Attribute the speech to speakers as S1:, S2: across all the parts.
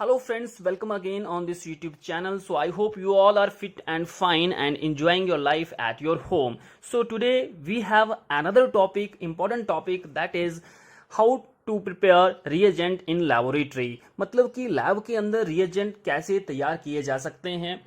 S1: Hello friends, welcome again on this YouTube channel. So I hope you all are fit and fine and enjoying your life at your home. So today we have another topic, important topic, that is how to prepare reagent in laboratory. मतलब कि lab के अंदर reagent कैसे तैयार किए जा सकते हैं।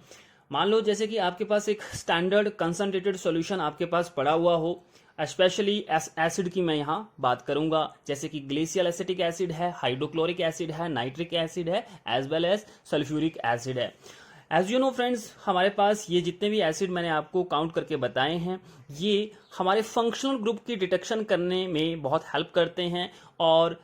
S1: मान लो जैसे कि आपके पास एक स्टैंडर्ड कंसंट्रेटेड सॉल्यूशन आपके पास पड़ा हुआ हो, स्पेशली एसिड की मैं यहाँ बात करूंगा, जैसे कि ग्लेशियल एसिटिक एसिड है, हाइड्रोक्लोरिक एसिड है, नाइट्रिक एसिड है, as well as sulphuric acid है। एज यू नो फ्रेंड्स, हमारे पास ये जितने भी एसिड मैंने आपको काउंट करके बताए हैं, ये हमारे फंक्शनल ग्रुप की डिटेक्शन करने में बहुत हेल्प करते हैं। और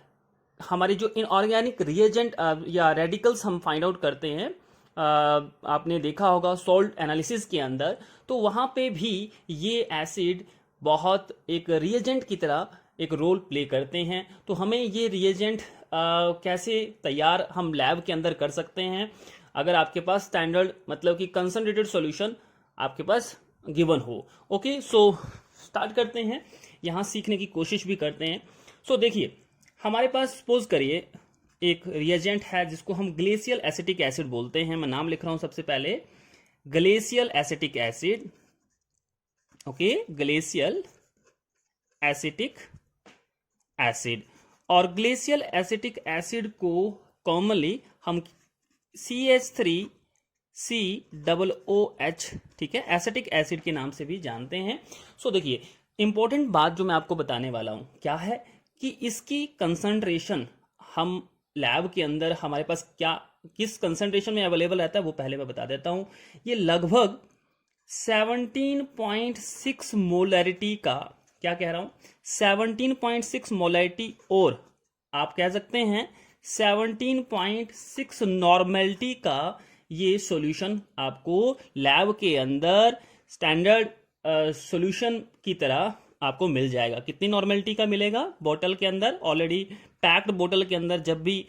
S1: हमारे जो इनऑर्गेनिक रिएजेंट या रेडिकल्स हम फाइंड आउट करते हैं, आपने देखा होगा सॉल्ट एनालिसिस के अंदर, तो वहाँ पे भी ये एसिड बहुत एक रिएजेंट की तरह एक रोल प्ले करते हैं। तो हमें ये रिएजेंट कैसे तैयार हम लैब के अंदर कर सकते हैं, अगर आपके पास स्टैंडर्ड मतलब कि कंसंट्रेटेड सॉल्यूशन आपके पास गिवन हो। ओके, सो स्टार्ट करते हैं, यहाँ सीखने की कोशिश भी करते हैं। सो देखिए, हमारे पास सपोज करिए एक रिएजेंट है जिसको हम ग्लेशियल एसिटिक एसिड बोलते हैं। मैं नाम लिख रहा हूं सबसे पहले, glacial acetic acid. Okay, glacial acetic acid. और ग्लेशियल एसिटिक एसिड को कॉमनली हम CH3COOH, ठीक है, एसिटिक एसिड के नाम से भी जानते हैं। सो देखिए, इंपॉर्टेंट बात जो मैं आपको बताने वाला हूं क्या है कि इसकी कंसंट्रेशन हम लैब के अंदर हमारे पास क्या किस कंसंट्रेशन में अवेलेबल रहता है वो पहले मैं बता देता हूं। ये लगभग 17.6 मोलैरिटी का, क्या कह रहा हूं, 17.6 मोलैरिटी, और आप कह सकते हैं 17.6 नॉर्मेलिटी का ये सॉल्यूशन आपको लैब के अंदर स्टैंडर्ड सॉल्यूशन की तरह आपको मिल जाएगा। कितनी नॉर्मेलिटी का मिलेगा? बोतल के अंदर, ऑलरेडी पैक्ड बोतल के अंदर जब भी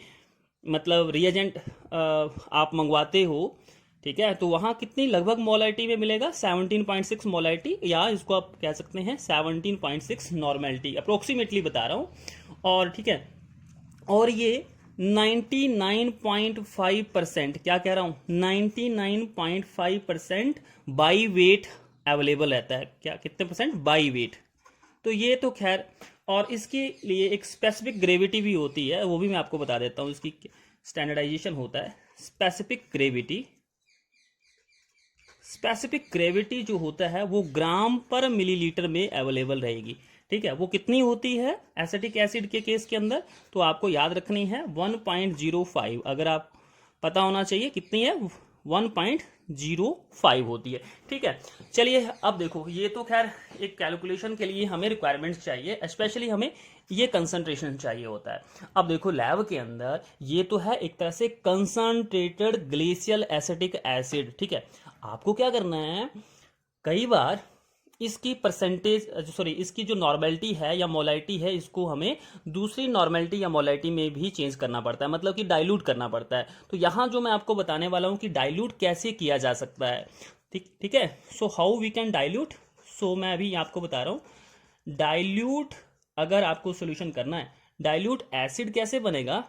S1: मतलब रिएजेंट आप मंगवाते हो, ठीक है, तो वहां कितनी लगभग मोलैरिटी में मिलेगा? 17.6 मोलैरिटी, या इसको आप कह सकते हैं 17.6 नॉर्मेलिटी, अप्रोक्सीमेटली बता रहा हूं। और ठीक है, और ये 99.5%, क्या कह रहा हूं, 99.5% बाई वेट अवेलेबल रहता है। क्या, कितने परसेंट? By wait. तो ये तो खैर, और इसके लिए एक स्पेसिफिक ग्रेविटी भी होती है, वो भी मैं आपको बता देता हूं। इसकी स्टैंडर्डाइजेशन होता है स्पेसिफिक ग्रेविटी। स्पेसिफिक ग्रेविटी जो होता है वो ग्राम पर मिलीलीटर में अवेलेबल रहेगी। ठीक है, वो कितनी होती है एसिटिक एसिड के केस के अंदर? तो आपको याद रखनी है 1.05। अगर आप पता होना चाहिए कितनी है, 1.05 होती है। ठीक है, चलिए अब देखो, ये तो खैर एक कैलकुलेशन के लिए हमें रिक्वायरमेंट्स चाहिए, स्पेशली हमें ये कंसंट्रेशन चाहिए होता है। अब देखो, लैब के अंदर ये तो है एक तरह से कंसंट्रेटेड ग्लेशियल एसिटिक एसिड। ठीक है, आपको क्या करना है, कई बार इसकी परसेंटेज, सॉरी, इसकी जो नॉर्मेलिटी है या मोलैरिटी है, इसको हमें दूसरी नॉर्मेलिटी या मोलैरिटी में भी चेंज करना पड़ता है, मतलब कि डाइल्यूट करना पड़ता है। तो यहाँ जो मैं आपको बताने वाला हूँ कि डाइल्यूट कैसे किया जा सकता है। ठीक है, so how we can dilute. So मैं अभी आपको बता रहा हूँ, डाइल्यूट अगर आपको सोल्यूशन करना है, डाइल्यूट एसिड कैसे बनेगा,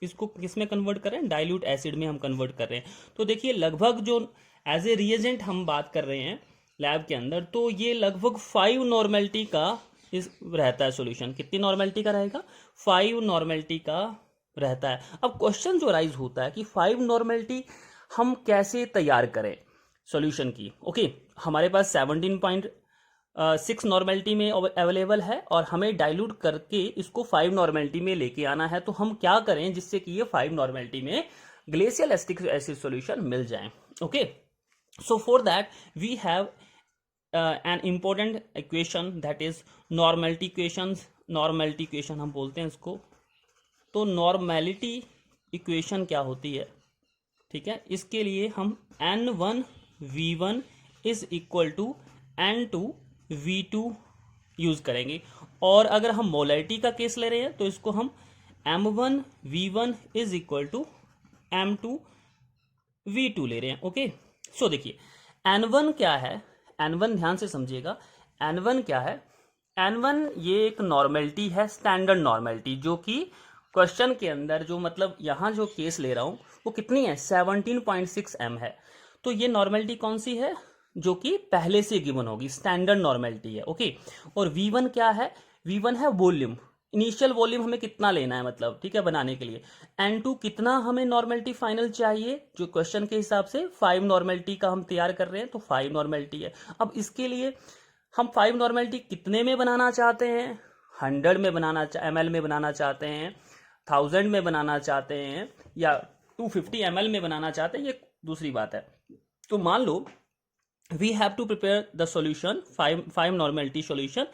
S1: इसको किस में कन्वर्ट करें, डाइल्यूट एसिड में हम कन्वर्ट कर रहे हैं। तो देखिए, लगभग जो एज ए रिएजेंट हम बात कर रहे हैं लैब के अंदर, तो ये लगभग 5 नॉर्मेलिटी का इस रहता है सॉल्यूशन। कितनी नॉर्मेलिटी का रहेगा? 5 नॉर्मेलिटी का रहता है। अब क्वेश्चन जो राइज होता है कि 5 नॉर्मेलिटी हम कैसे तैयार करें सॉल्यूशन की। ओके, हमारे पास 17.6 नॉर्मेलिटी में अवेलेबल है और हमें डाइल्यूट करके इसको 5 नॉर्मेलिटी में लेके आना है। तो हम क्या करें जिससे कि ये 5 नॉर्मेलिटी में ग्लेशियल एसिटिक एसिड सॉल्यूशन मिल जाए। Okay, so for that we have an important equation, that is normality equations। normality equation हम बोलते हैं इसको। तो नॉर्मेलिटी इक्वेशन क्या होती है, ठीक है, इसके लिए हम N1V1 is equal to N2V2 use करेंगे। और अगर हम मोलैरिटी का केस ले रहे हैं तो इसको हम M1V1 is equal to M2V2 ले रहे हैं। ओके, सो देखिए, N1 क्या है, N1 ध्यान से समझिएगा, N1 क्या है, N1 ये एक नॉर्मेलिटी है, स्टैंडर्ड नॉर्मेलिटी, जो कि क्वेश्चन के अंदर जो मतलब यहाँ जो केस ले रहा हूँ वो कितनी है 17.6 m है। तो ये नॉर्मेलिटी कौन सी है, जो कि पहले से गिवन होगी, स्टैंडर्ड नॉर्मेलिटी है। ओके, और V1 क्या है, V1 है वॉल्यूम, इनिशियल वॉल्यूम हमें कितना लेना है मतलब, ठीक है, बनाने के लिए। N2 कितना हमें नॉर्मेलिटी फाइनल चाहिए, जो क्वेश्चन के हिसाब से 5 नॉर्मेलिटी का हम तैयार कर रहे हैं, तो 5 नॉर्मेलिटी है। अब इसके लिए हम 5 नॉर्मेलिटी कितने में बनाना चाहते हैं, 100 में बनाना ml में बनाना चाहते हैं, 1000 में बनाना चाहते हैं, या 250 ml में बनाना चाहते हैं, ये दूसरी बात है। तो मान लो we have to prepare the solution 5 normality solution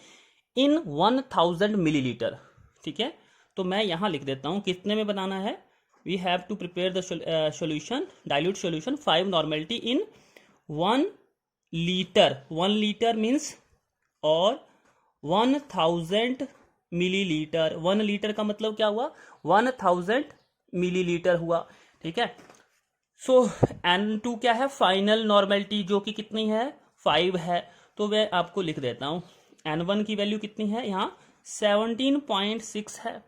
S1: in 1000 millilitre, ठीक है। तो मैं यहाँ लिख देता हूँ कितने में बनाना है, we have to prepare the solution dilute solution 5 normality in 1 litre. 1 litre means और 1000 मिलीलीटर। 1 लीटर का मतलब क्या हुआ, 1000 मिलीलीटर हुआ, ठीक है। सो N2 क्या है, फाइनल नॉर्मेलिटी, जो कि कितनी है 5 है। तो मैं आपको लिख देता हूँ N1 की वैल्यू कितनी है, यहाँ 17.6 है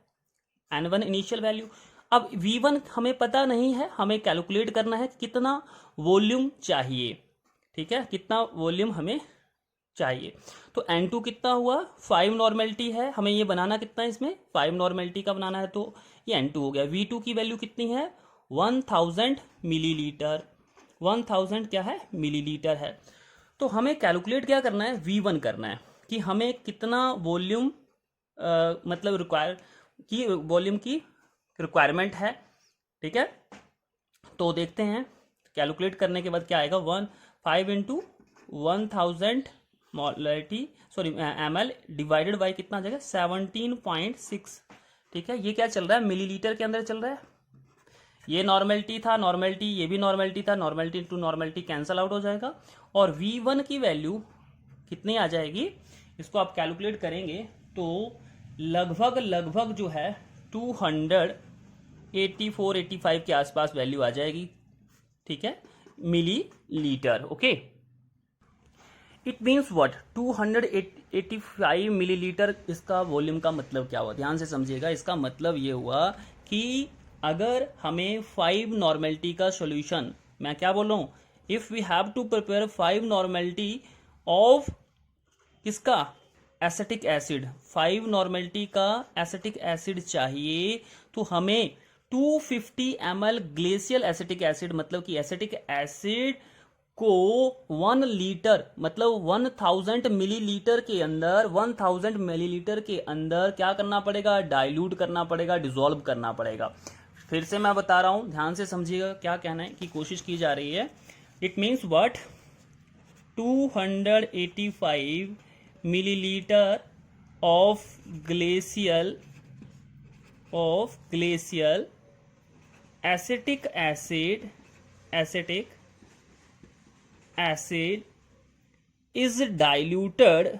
S1: N1 इनिशियल वैल्यू। अब V1 हमें पता नहीं है, हमें कैलकुलेट करना है कितना वॉल्यूम चाहिए, ठीक है, कितना वॉल्यूम हमें चाहिए। तो N2 कितना हुआ, 5 नॉर्मेलिटी है, हमें ये बनाना कितना है, इसमें 5 नॉर्मेलिटी का बनाना है, तो ये N2 हो गया। V2 की वैल्यू कितनी है 1000 मिलीलीटर, 1000 क्या है मिलीलीटर है। तो हमें कैलकुलेट क्या करना है, V1 करना है कि हमें कितना वॉल्यूम मतलब वॉल्यूम की रिक्वायरमेंट है, ठीक है। तो देखते हैं कैलकुलेट करने के बाद क्या आएगा, 5 into 1000 molarity ml divided by कितना आ जाएगा 17.6, ठीक है। ये क्या चल रहा है, मिलीलीटर के अंदर चल रहा है। ये नॉर्मेलिटी था, नॉर्मेलिटी, ये भी नॉर्मेलिटी था, normality to normality cancel out हो जाएगा, और V1 की वैल्यू कितनी आ जाएगी, इसको आप कैलकुलेट करेंगे तो लगभग जो है 284-85 के आसपास वैल्यू आ जाएगी, ठीक है, millilitre. Okay, it means what, 285 millilitre इसका वॉल्यूम का मतलब क्या हुआ, ध्यान से समझिएगा। इसका मतलब ये हुआ कि अगर हमें 5 नॉर्मेलिटी का सॉल्यूशन, मैं क्या बोल रहा हूँ, if we have to prepare 5 normality of किसका, एसिटिक एसिड, 5 नॉर्मेलिटी का एसिटिक एसिड चाहिए, तो हमें 250 ml ग्लेशियल एसिटिक एसिड, मतलब कि एसिटिक एसिड को 1 लीटर मतलब 1000 मिलीलीटर के अंदर, 1000 मिलीलीटर के अंदर क्या करना पड़ेगा, डाइल्यूट करना पड़ेगा, डिसॉल्व करना पड़ेगा। फिर से मैं बता रहा हूं, ध्यान से समझिएगा क्या कहना है की कोशिश की जा रही है। It means what, 285 millilitre of glacial acetic acid is diluted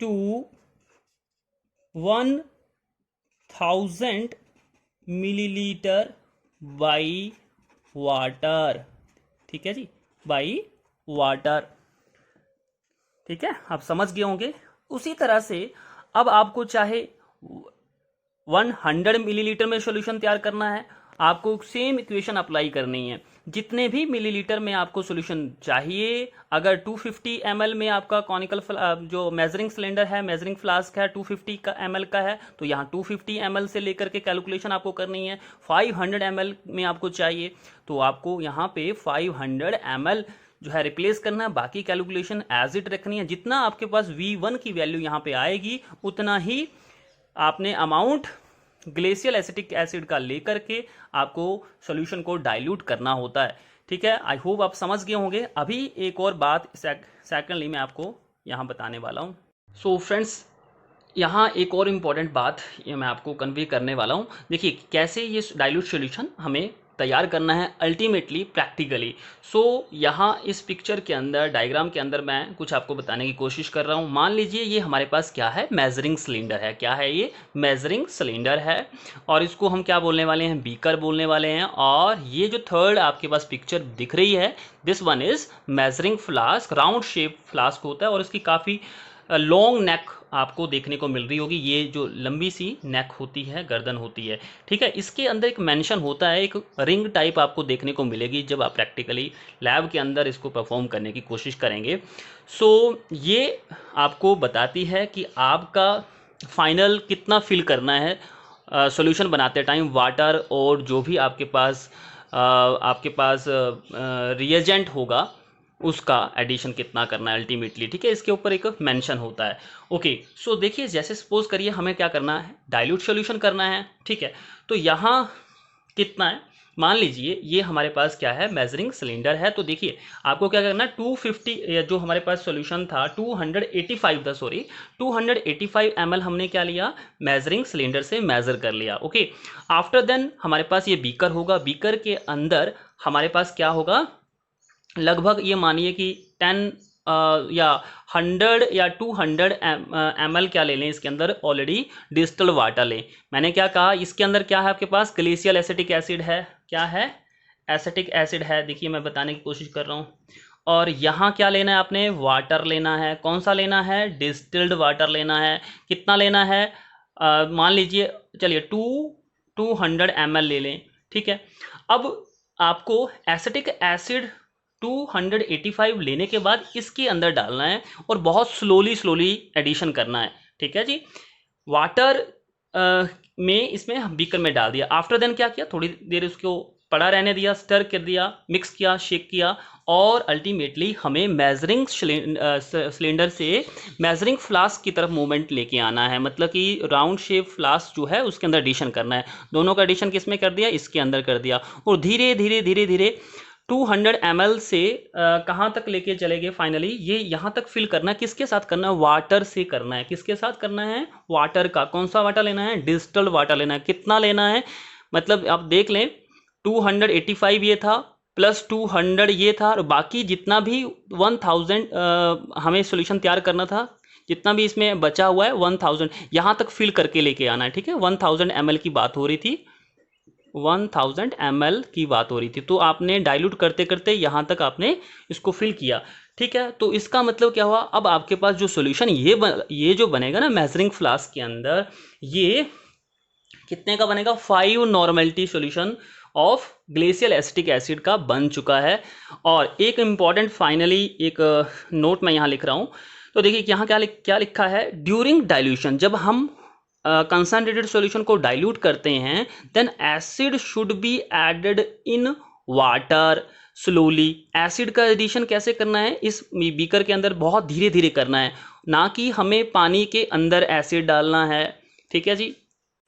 S1: to 1000 millilitre by water, ठीक है जी, बाई वाटर, ठीक है, आप समझ गए होंगे। उसी तरह से अब आपको चाहे 100 मिलीलीटर में सॉल्यूशन तैयार करना है, आपको सेम इक्वेशन अप्लाई करनी है। जितने भी मिलीलीटर में आपको सॉल्यूशन चाहिए, अगर 250 ml में आपका कॉनिकल जो मेजरिंग सिलेंडर है, मेजरिंग फ्लास्क है 250 का ml का है, तो यहाँ 250 ml से लेकर के कैलकुलेशन आपको करनी है। 500 ml में आपको चाहिए, तो आपको यहाँ पे 500 ml जो है रिप्लेस करना है, बाकी कैलकुलेशन एज इट रखनी है। जितना आपके पास V1 की वैल्यू यहाँ पे आएगी, उतना ही आपने अमाउंट ग्लेशियल एसिटिक एसिड का लेकर के आपको सॉल्यूशन को डाइल्यूट करना होता है, ठीक है। आई होप आप समझ गए होंगे। अभी एक और बात सेकेंडली मैं आपको यहाँ बताने वाला हूँ। सो फ्रेंड्स, यहाँ एक और इम्पॉर्टेंट बात ये मैं आपको कन्वे करने वाला हूँ। देखिए कैसे ये डाइल्यूट सॉल्यूशन हमें तैयार करना है अल्टीमेटली प्रैक्टिकली। सो यहाँ इस पिक्चर के अंदर, डायग्राम के अंदर मैं कुछ आपको बताने की कोशिश कर रहा हूँ। मान लीजिए ये हमारे पास क्या है, मेजरिंग सिलेंडर है। क्या है ये, मेजरिंग सिलेंडर है, और इसको हम क्या बोलने वाले हैं, बीकर बोलने वाले हैं। और ये जो थर्ड आपके पास पिक्चर दिख रही है, this one is measuring flask, round shape flask होता है, और इसकी काफ़ी लॉन्ग नेक आपको देखने को मिल रही होगी, ये जो लंबी सी नेक होती है, गर्दन होती है, ठीक है। इसके अंदर एक मेंशन होता है, एक रिंग टाइप आपको देखने को मिलेगी जब आप प्रैक्टिकली लैब के अंदर इसको परफॉर्म करने की कोशिश करेंगे। सो ये आपको बताती है कि आपका फाइनल कितना फिल करना है सॉल्यूशन बनाते टाइम, वाटर और जो भी आपके पास रिएजेंट होगा उसका एडिशन कितना करना है अल्टीमेटली, ठीक है। इसके ऊपर एक मेंशन होता है। ओके, सो देखिए, जैसे सपोज करिए हमें क्या करना है, डाइल्यूट सॉल्यूशन करना है, ठीक है। तो यहाँ कितना है, मान लीजिए ये हमारे पास क्या है, मेजरिंग सिलेंडर है। तो देखिए आपको क्या करना है, 250 जो हमारे पास सॉल्यूशन था 285 था, सॉरी 285 ml हमने क्या लिया, मेजरिंग सिलेंडर से मेजर कर लिया। ओके, आफ्टर देन हमारे पास ये बीकर होगा, बीकर के अंदर हमारे पास क्या होगा, लगभग ये मानिए कि 10 या 100 या 200 ml क्या ले लें, इसके अंदर ऑलरेडी डिस्टिल्ड वाटर लें। मैंने क्या कहा, इसके अंदर क्या है आपके पास, ग्लेशियल एसिटिक एसिड है, क्या है, एसिटिक एसिड है। देखिए मैं बताने की कोशिश कर रहा हूँ। और यहाँ क्या लेना है आपने, वाटर लेना है। कौन सा लेना है, डिस्टिल्ड वाटर लेना है। कितना लेना है, मान लीजिए चलिए 200 ml ले लें, ठीक है। अब आपको एसिटिक एसिड 285 लेने के बाद इसके अंदर डालना है और बहुत स्लोली एडिशन करना है, ठीक है जी। वाटर में इसमें बीकर में डाल दिया। आफ्टर देन क्या किया, थोड़ी देर उसको पड़ा रहने दिया, स्टर कर दिया, मिक्स किया, शेक किया, और अल्टीमेटली हमें मेजरिंग सिलेंडर से मेजरिंग फ्लास्क की तरफ मूवमेंट लेके आना है। मतलब कि राउंड शेप फ्लास्क जो है उसके अंदर एडिशन करना है। दोनों का एडिशन किस में कर दिया, इसके अंदर कर दिया। और धीरे धीरे 200 ml से कहाँ तक लेके चले गए, फाइनली ये यहाँ तक फिल करना है। किसके साथ करना है, वाटर से करना है। किसके साथ करना है, वाटर का। कौन सा वाटर लेना है, डिस्टिल्ड वाटर लेना है। कितना लेना है, मतलब आप देख लें 285 ये था प्लस 200 ये था, और बाकी जितना भी 1000 हमें सॉल्यूशन तैयार करना था, जितना भी इसमें बचा हुआ है 1000 यहाँ तक फिल करके लेके आना है, ठीक है। 1000 ml की बात हो रही थी, 1000 ml की बात हो रही थी। तो आपने डाइल्यूट करते करते यहाँ तक आपने इसको फिल किया, ठीक है। तो इसका मतलब क्या हुआ, अब आपके पास जो सॉल्यूशन ये जो बनेगा ना मेजरिंग फ्लास्क के अंदर, ये कितने का बनेगा, 5 normality solution of glacial acetic acid का बन चुका है। और एक इम्पॉर्टेंट फाइनली एक नोट मैं यहाँ लिख रहा हूँ। तो देखिए यहाँ क्या लिखा है, ड्यूरिंग डाइल्यूशन, जब हम कंसनट्रेटेड सॉल्यूशन को डाइल्यूट करते हैं, then acid should be added in water slowly. Acid का एडिशन कैसे करना है, इस बीकर के अंदर बहुत धीरे धीरे करना है, ना कि हमें पानी के अंदर एसिड डालना है, ठीक है जी।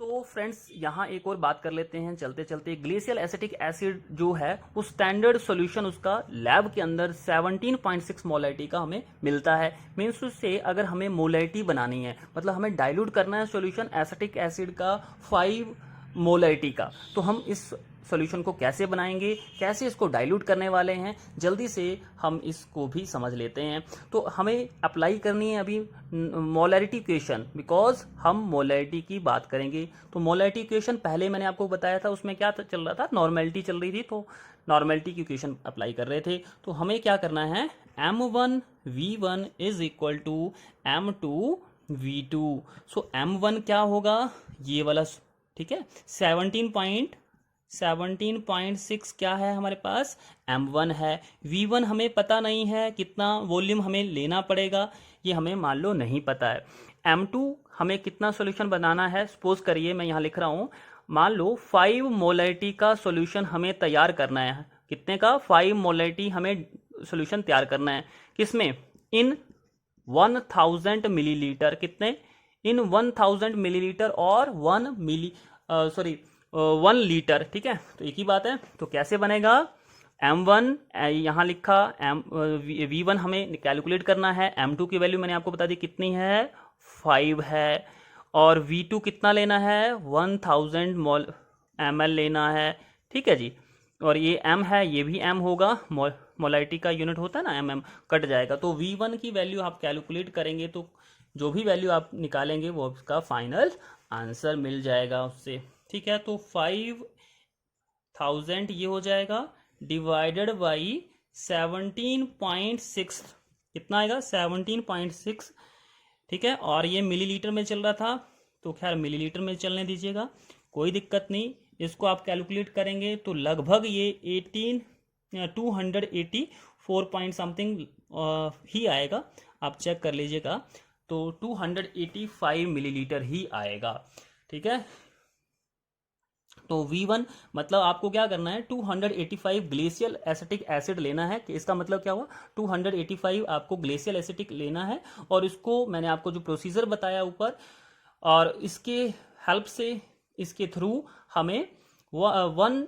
S1: तो फ्रेंड्स यहाँ एक और बात कर लेते हैं चलते चलते। ग्लेशियल एसिटिक एसिड जो है वो स्टैंडर्ड सॉल्यूशन उसका लैब के अंदर 17.6 मोलैरिटी का हमें मिलता है। मीन्स उससे अगर हमें मोलैरिटी बनानी है, मतलब हमें डाइल्यूट करना है सॉल्यूशन एसिटिक एसिड का 5 मोलैरिटी का, तो हम इस सॉल्यूशन को कैसे बनाएंगे, कैसे इसको डाइल्यूट करने वाले हैं, जल्दी से हम इसको भी समझ लेते हैं। तो हमें अप्लाई करनी है अभी मोलैरिटी इक्वेशन, बिकॉज हम मोलैरिटी की बात करेंगे। तो मोलैरिटी इक्वेशन पहले मैंने आपको बताया था, उसमें क्या चल रहा था, नॉर्मेलिटी चल रही थी, तो नॉर्मेलिटी की इक्वेशन अप्लाई कर रहे थे। तो हमें क्या करना है, m1v1 is equal to m2v2। So m1 क्या होगा, ये वाला, ठीक है, 17.6 क्या है हमारे पास, m1 है। v1 हमें पता नहीं है, कितना वॉल्यूम हमें लेना पड़ेगा ये हमें मान लो नहीं पता है। m2 हमें कितना सॉल्यूशन बनाना है, सपोज करिए मैं यहाँ लिख रहा हूँ, मान लो 5 मोलैरिटी का सॉल्यूशन हमें तैयार करना है। कितने का, 5 मोलैरिटी हमें सॉल्यूशन तैयार करना है। किसमें, इन 1000 मिलीलीटर, कितने, इन 1000 मिलीलीटर और 1 लीटर, ठीक है। तो एक ही बात है। तो कैसे बनेगा, m1 यहाँ लिखा, v1 हमें कैलकुलेट करना है, m2 की वैल्यू मैंने आपको बता दी कितनी है, 5 है, और v2 कितना लेना है, 1000 ml लेना है, ठीक है जी। और ये m है, ये भी m होगा, मोलैरिटी का यूनिट होता है ना, mm कट जाएगा। तो v1 की वैल्यू आप कैलकुलेट करेंगे तो जो भी वैल्यू आप निकालेंगे वो उसका फाइनल आंसर मिल जाएगा उससे, ठीक है। तो 5000 ये हो जाएगा डिवाइडेड बाई 17.6, कितना आएगा, 17.6 ठीक है, और ये मिलीलीटर में चल रहा था, तो खैर मिलीलीटर में चलने दीजिएगा, कोई दिक्कत नहीं। इसको आप कैलकुलेट करेंगे तो लगभग ये 284 पॉइंट समथिंग ही आएगा, आप चेक कर लीजिएगा। तो 285 मिलीलीटर ही आएगा, ठीक है। तो V1 मतलब आपको क्या करना है, 285 ग्लेशियल एसिटिक एसिड लेना है, कि इसका मतलब क्या हुआ, 285 आपको ग्लेशियल एसिटिक लेना है, और इसको मैंने आपको जो प्रोसीजर बताया ऊपर, और इसके हेल्प से, इसके थ्रू हमें वन,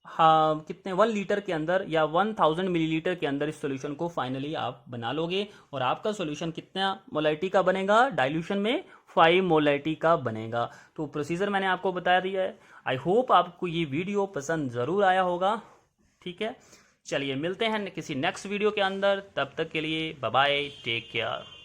S1: हाँ कितने, 1 लीटर के अंदर या 1000 मिलीलीटर के अंदर इस सॉल्यूशन को फाइनली आप बना लोगे, और आपका सॉल्यूशन कितना मोलाइटी का बनेगा, डाइल्यूशन में 5 मोलाइटी का बनेगा। तो प्रोसीजर मैंने आपको बता दिया है। आई होप आपको ये वीडियो पसंद ज़रूर आया होगा, ठीक है। चलिए मिलते हैं किसी नेक्स्ट वीडियो के अंदर, तब तक के लिए बाय बाय, टेक केयर।